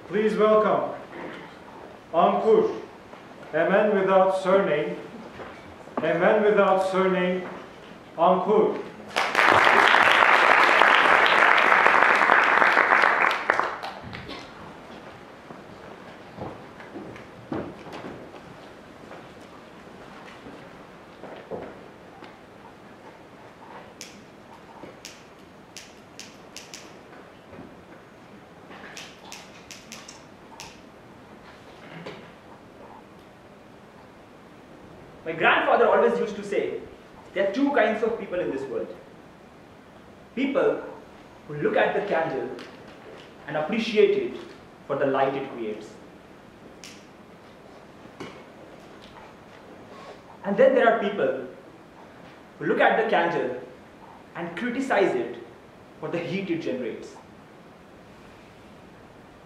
Please welcome Ankur, a man without surname, Ankur. My grandfather always used to say, there are two kinds of people in this world. People who look at the candle and appreciate it for the light it creates. And then there are people who look at the candle and criticize it for the heat it generates.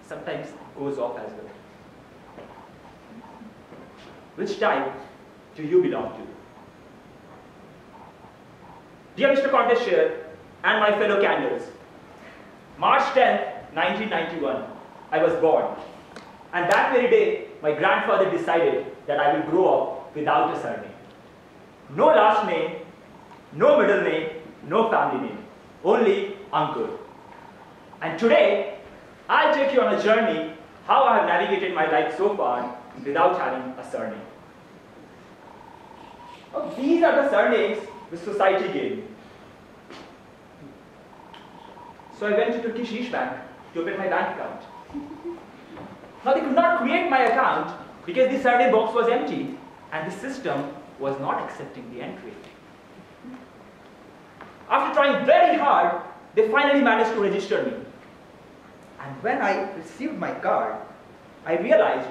Sometimes goes off as well. Which type do you belong to? Dear Mr. Contest Chair and my fellow candles, March 10th, 1991, I was born. And that very day, my grandfather decided that I will grow up without a surname. No last name, no middle name, no family name, only Ankur. And today, I'll take you on a journey how I have navigated my life so far without having a surname. Oh, these are the surnames which society gave me. So I went to Turkish East Bank to open my bank account. Now they could not create my account because the surname box was empty and the system was not accepting the entry. After trying very hard, they finally managed to register me. And when I received my card, I realized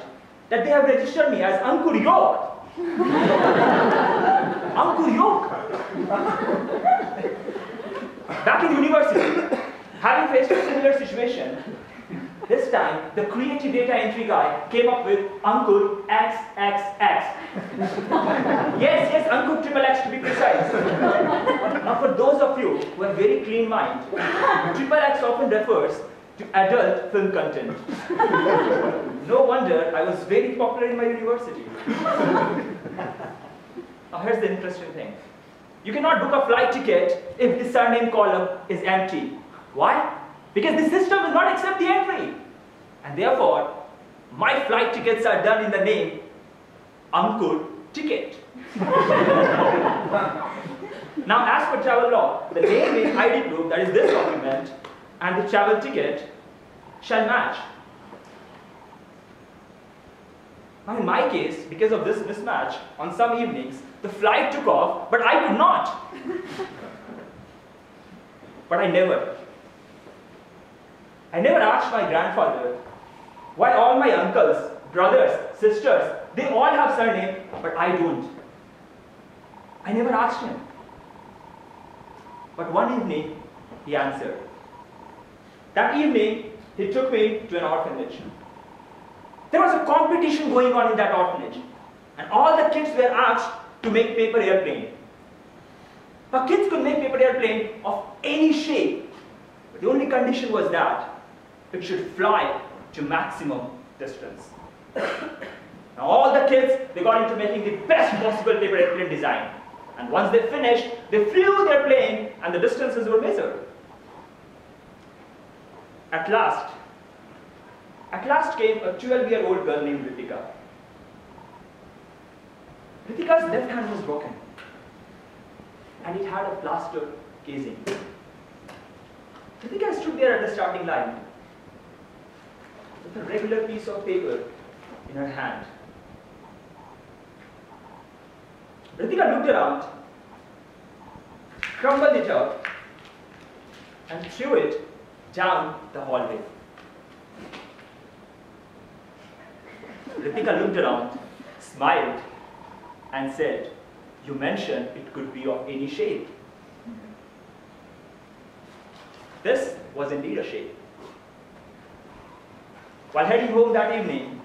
that they have registered me as Ankur Yok. Ankur Yok. Back in university, having faced a similar situation, this time the creative data entry guy came up with Ankur XXX. Yes, Ankur XXX to be precise. Now for those of you who have very clean mind, XXX often refers to adult film content. No wonder I was very popular in my university. Now here's the interesting thing. You cannot book a flight ticket if the surname column is empty. Why? Because the system will not accept the entry. And therefore, my flight tickets are done in the name Ankur Ticket. Now as per travel law, the name in ID proof, that is this document, and the travel ticket shall match. Now in my case, because of this mismatch, on some evenings, the flight took off, but I could not. But I never asked my grandfather why all my uncles, brothers, sisters, they all have surname, but I don't. I never asked him. But one evening, he answered. That evening, he took me to an orphanage. There was a competition going on in that orphanage, and all the kids were asked to make paper airplane. Now kids could make paper airplane of any shape, but the only condition was that it should fly to maximum distance. Now all the kids, they got into making the best possible paper airplane design. And once they finished, they flew their plane and the distances were measured. At last came a 12-year-old girl named Ritika. Ritika's left hand was broken and it had a plaster casing. Ritika stood there at the starting line with a regular piece of paper in her hand. Ritika looked around, crumbled it up, and threw it down the hallway. Ritika looked around, smiled, and said, "You mentioned it could be of any shape." This was indeed a shape. While heading home that evening,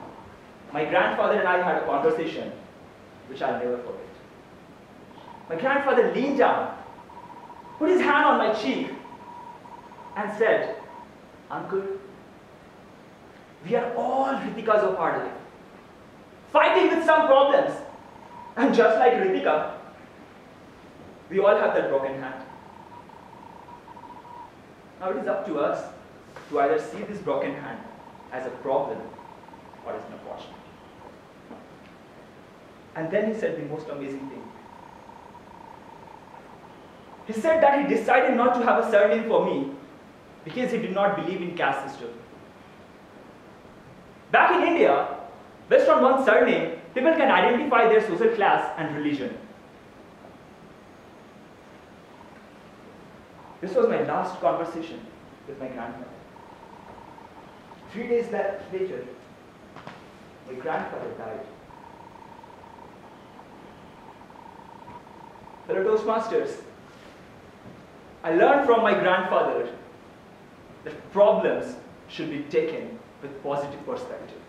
my grandfather and I had a conversation which I'll never forget. My grandfather leaned down, put his hand on my cheek, and said, "Ankur, We are all Ritikas of our life, fighting with some problems. And just like Ritika, we all have that broken hand. Now it is up to us to either see this broken hand as a problem or as an opportunity. And then he said the most amazing thing. He said that he decided not to have a surname for me because he did not believe in caste system. Back in India, based on one surname, people can identify their social class and religion. This was my last conversation with my grandfather. 3 days later, my grandfather died. Fellow Toastmasters, I learned from my grandfather that problems should be taken with positive perspective.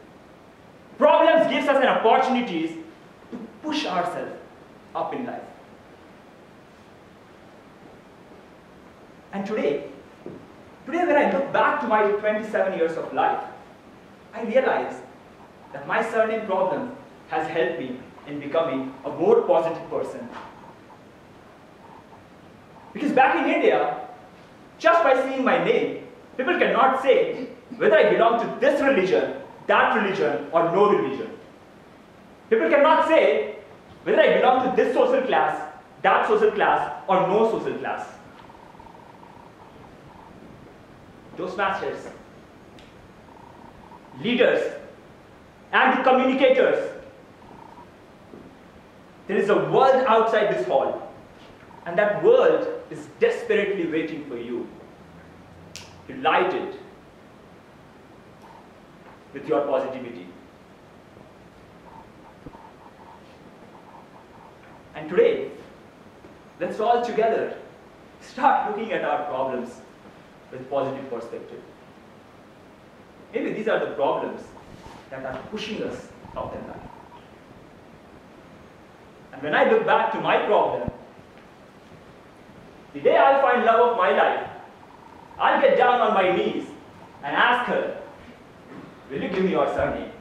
Problems gives us an opportunity to push ourselves up in life. And today when I look back to my 27 years of life, I realize that my surname problem has helped me in becoming a more positive person. Because back in India, just by seeing my name, people cannot say whether I belong to this religion, that religion, or no religion. People cannot say whether I belong to this social class, that social class, or no social class. Toastmasters, leaders, and the communicators, there is a world outside this hall, and that world is desperately waiting for you to light it with your positivity. And today, let's all together start looking at our problems with positive perspective. Maybe these are the problems that are pushing us up in life. And when I look back to my problem, the day I'll find love of my life, I'll get down on my knees and ask her, will you give me your surname?